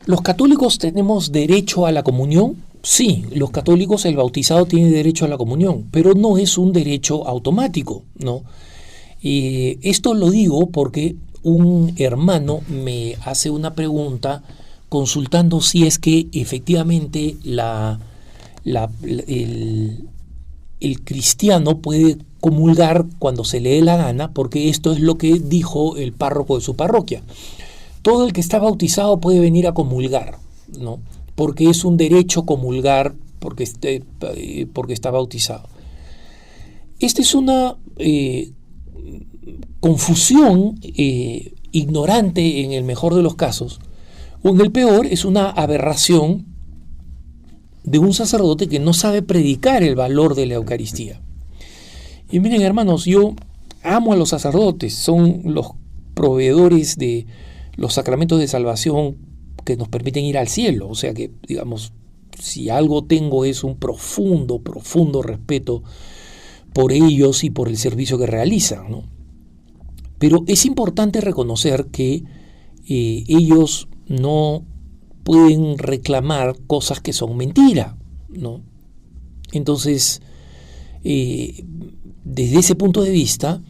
¿Los católicos tenemos derecho a la comunión? Sí, los católicos, el bautizado tiene derecho a la comunión, pero no es un derecho automático, ¿no? Esto lo digo porque un hermano me hace una pregunta consultando si es que efectivamente el cristiano puede comulgar cuando se le dé la gana, porque esto es lo que dijo el párroco de su parroquia. Todo el que está bautizado puede venir a comulgar, ¿no? Porque es un derecho comulgar porque está bautizado. Esta es una confusión ignorante en el mejor de los casos, o en el peor es una aberración de un sacerdote que no sabe predicar el valor de la Eucaristía. Y miren, hermanos, yo amo a los sacerdotes, son los proveedores de los sacramentos de salvación que nos permiten ir al cielo. O sea que, digamos, si algo tengo es un profundo respeto por ellos y por el servicio que realizan, ¿no? Pero es importante reconocer que ellos no pueden reclamar cosas que son mentira, ¿no? Entonces, desde ese punto de vista,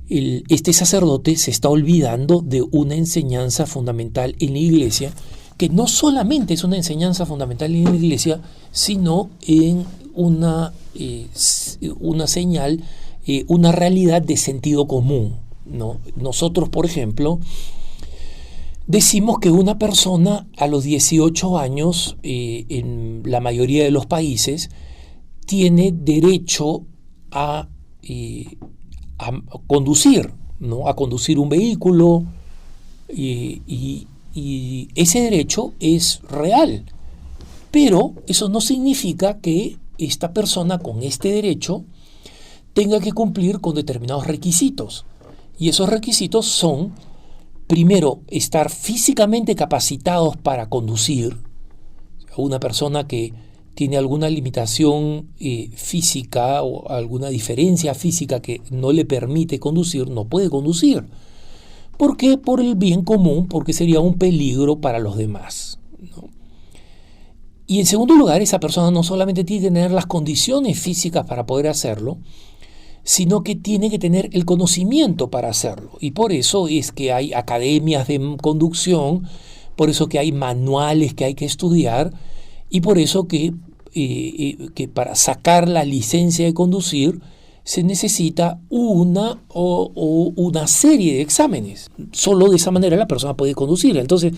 este sacerdote se está olvidando de una enseñanza fundamental en la Iglesia, que no solamente es una enseñanza fundamental en la Iglesia, sino en una señal, una realidad de sentido común, ¿no? Nosotros, por ejemplo, decimos que una persona a los 18 años, en la mayoría de los países, tiene derecho a conducir, ¿no? A conducir un vehículo, y ese derecho es real. Pero eso no significa que esta persona con este derecho tenga que cumplir con determinados requisitos. Y esos requisitos son, primero, estar físicamente capacitados para conducir. Una persona que tiene alguna limitación física o alguna diferencia física que no le permite conducir, no puede conducir. ¿Por qué? Por el bien común, porque sería un peligro para los demás, ¿no? Y en segundo lugar, esa persona no solamente tiene que tener las condiciones físicas para poder hacerlo, sino que tiene que tener el conocimiento para hacerlo. Y por eso es que hay academias de conducción, por eso que hay manuales que hay que estudiar, y por eso que para sacar la licencia de conducir se necesita una serie de exámenes. Solo de esa manera la persona puede conducir. Entonces,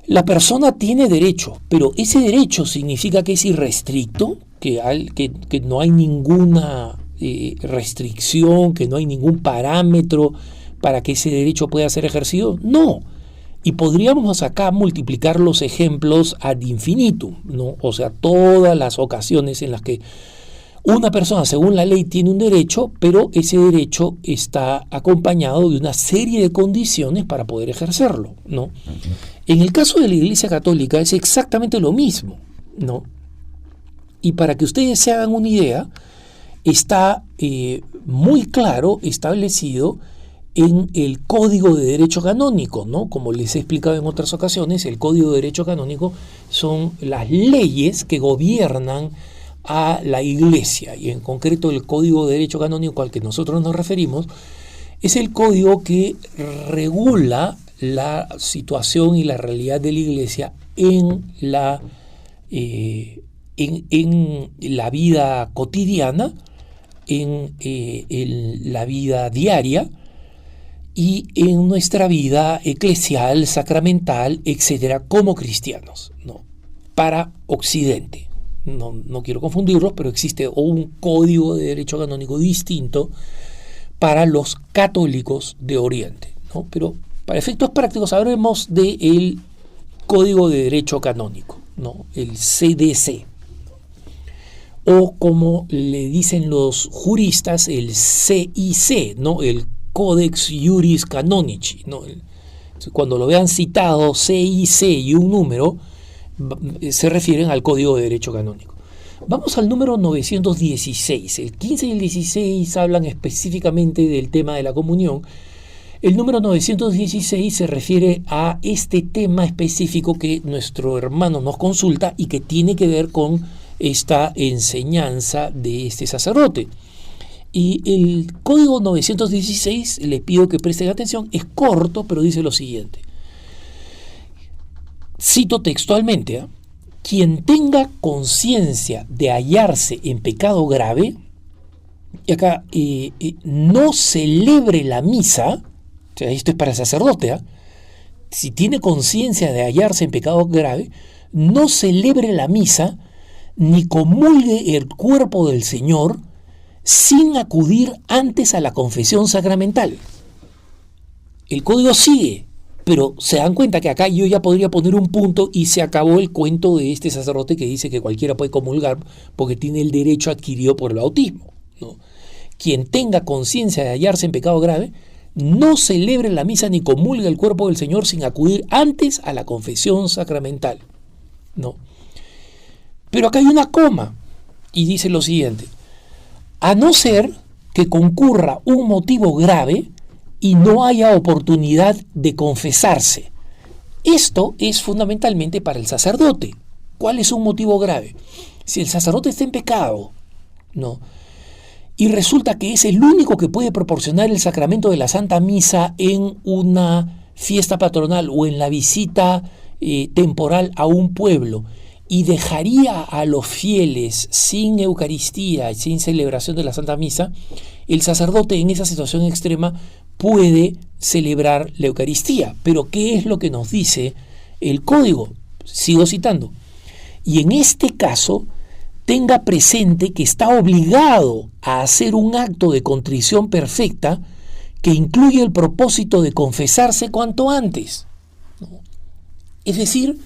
la persona tiene derecho, pero ese derecho significa que es irrestricto, que no hay ninguna restricción, que no hay ningún parámetro para que ese derecho pueda ser ejercido. No. Y podríamos acá multiplicar los ejemplos ad infinitum, ¿no? O sea, todas las ocasiones en las que una persona, según la ley, tiene un derecho, pero ese derecho está acompañado de una serie de condiciones para poder ejercerlo, ¿no? En el caso de la Iglesia Católica es exactamente lo mismo, ¿no? Y para que ustedes se hagan una idea, está muy claro establecido en el Código de Derecho Canónico, ¿no? Como les he explicado en otras ocasiones, el Código de Derecho Canónico son las leyes que gobiernan a la Iglesia, y en concreto el Código de Derecho Canónico al que nosotros nos referimos es el código que regula la situación y la realidad de la Iglesia en la vida cotidiana, en la vida diaria y en nuestra vida eclesial, sacramental, etcétera, como cristianos, ¿no? Para Occidente. No quiero confundirlos, pero existe un código de derecho canónico distinto para los católicos de Oriente, ¿no? Pero para efectos prácticos hablemos del Código de Derecho Canónico, ¿no? El CDC, o como le dicen los juristas, el CIC, ¿no? El Codex Iuris Canonici, ¿no? Cuando lo vean citado CIC y un número, se refieren al Código de Derecho Canónico. Vamos al número 916. El 15 y el 16 hablan específicamente del tema de la comunión. El número 916 se refiere a este tema específico que nuestro hermano nos consulta y que tiene que ver con esta enseñanza de este sacerdote. Y el código 916, le pido que presten atención, es corto, pero dice lo siguiente. Cito textualmente, quien tenga conciencia de hallarse en pecado grave, y acá no celebre la misa, o sea, esto es para el sacerdote, si tiene conciencia de hallarse en pecado grave, no celebre la misa ni comulgue el cuerpo del Señor sin acudir antes a la confesión sacramental. El código sigue, pero se dan cuenta que acá yo ya podría poner un punto y se acabó el cuento de este sacerdote que dice que cualquiera puede comulgar porque tiene el derecho adquirido por el bautismo, ¿no? Quien tenga conciencia de hallarse en pecado grave, no celebre la misa ni comulgue el cuerpo del Señor sin acudir antes a la confesión sacramental, ¿no? Pero acá hay una coma y dice lo siguiente: a no ser que concurra un motivo grave y no haya oportunidad de confesarse. Esto es fundamentalmente para el sacerdote. ¿Cuál es un motivo grave? Si el sacerdote está en pecado, ¿no?, y resulta que es el único que puede proporcionar el sacramento de la Santa Misa en una fiesta patronal o en la visita temporal a un pueblo, y dejaría a los fieles sin Eucaristía y sin celebración de la Santa Misa, el sacerdote en esa situación extrema puede celebrar la Eucaristía. Pero ¿qué es lo que nos dice el código? Sigo citando. Y en este caso, tenga presente que está obligado a hacer un acto de contrición perfecta que incluye el propósito de confesarse cuanto antes, ¿no? Es decir,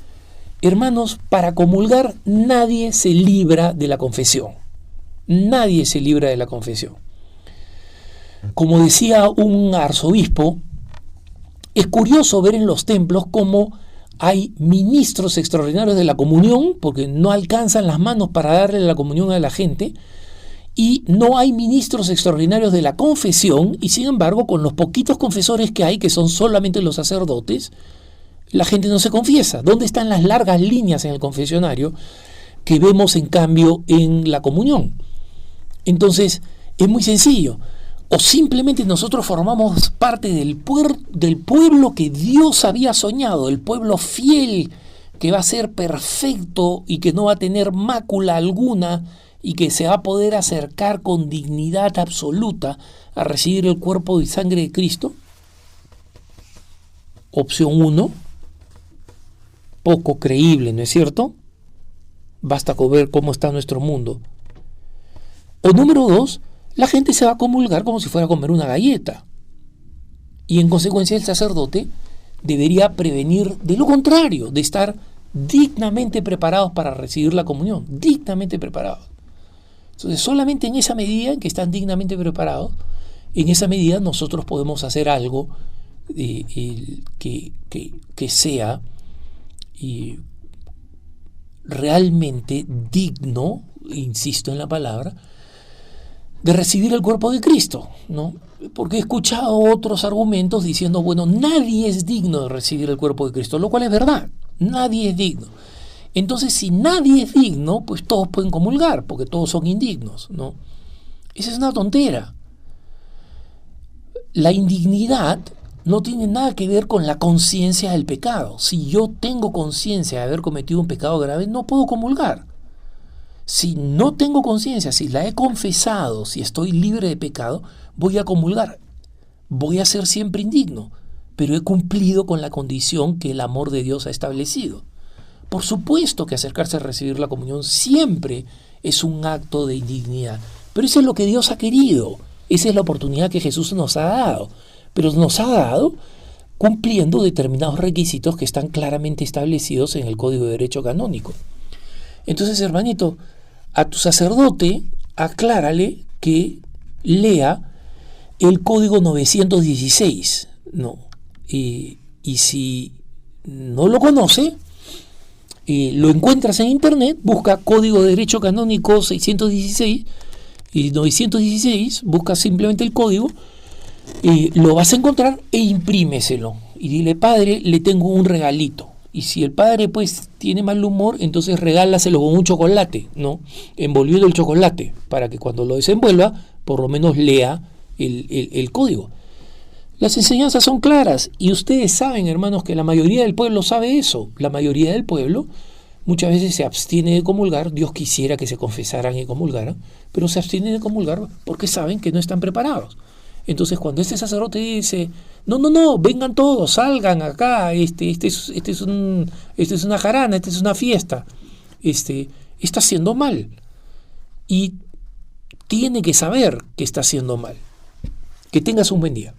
hermanos, para comulgar nadie se libra de la confesión. Nadie se libra de la confesión. Como decía un arzobispo, es curioso ver en los templos cómo hay ministros extraordinarios de la comunión, porque no alcanzan las manos para darle la comunión a la gente, y no hay ministros extraordinarios de la confesión, y sin embargo, con los poquitos confesores que hay, que son solamente los sacerdotes, la gente no se confiesa. ¿Dónde están las largas líneas en el confesionario que vemos en cambio en la comunión? Entonces, es muy sencillo. O simplemente nosotros formamos parte del pueblo que Dios había soñado, el pueblo fiel que va a ser perfecto y que no va a tener mácula alguna y que se va a poder acercar con dignidad absoluta a recibir el cuerpo y sangre de Cristo. Opción 1, poco creíble, ¿no es cierto? Basta con ver cómo está nuestro mundo. O número 2, la gente se va a comulgar como si fuera a comer una galleta. Y en consecuencia el sacerdote debería prevenir de lo contrario, de estar dignamente preparados para recibir la comunión, dignamente preparados. Entonces, solamente en esa medida en que están dignamente preparados, en esa medida nosotros podemos hacer algo que sea realmente digno, insisto en la palabra, de recibir el cuerpo de Cristo, ¿no? Porque he escuchado otros argumentos diciendo, bueno, nadie es digno de recibir el cuerpo de Cristo, lo cual es verdad, nadie es digno. Entonces, si nadie es digno, pues todos pueden comulgar, porque todos son indignos, ¿no? Esa es una tontera. La indignidad no tiene nada que ver con la conciencia del pecado. Si yo tengo conciencia de haber cometido un pecado grave, no puedo comulgar. Si no tengo conciencia, si la he confesado, si estoy libre de pecado, voy a comulgar. Voy a ser siempre indigno, pero he cumplido con la condición que el amor de Dios ha establecido. Por supuesto que acercarse a recibir la comunión siempre es un acto de indignidad, pero eso es lo que Dios ha querido. Esa es la oportunidad que Jesús nos ha dado, pero nos ha dado cumpliendo determinados requisitos que están claramente establecidos en el Código de Derecho Canónico. Entonces, hermanito, a tu sacerdote aclárale que lea el Código 916, ¿no? Y si no lo conoce, lo encuentras en internet, busca Código de Derecho Canónico 616 y 916, busca simplemente el código lo vas a encontrar e imprímeselo. Y dile, padre, le tengo un regalito. Y si el padre pues tiene mal humor, entonces regálaselo con un chocolate, ¿no? Envolviendo el chocolate, para que cuando lo desenvuelva, por lo menos lea el código. Las enseñanzas son claras y ustedes saben, hermanos, que la mayoría del pueblo sabe eso. La mayoría del pueblo muchas veces se abstiene de comulgar. Dios quisiera que se confesaran y comulgaran, pero se abstienen de comulgar porque saben que no están preparados. Entonces cuando este sacerdote dice, no, vengan todos, salgan acá, este es una jarana, esta es una fiesta, está haciendo mal y tiene que saber que está haciendo mal. Que tengas un buen día.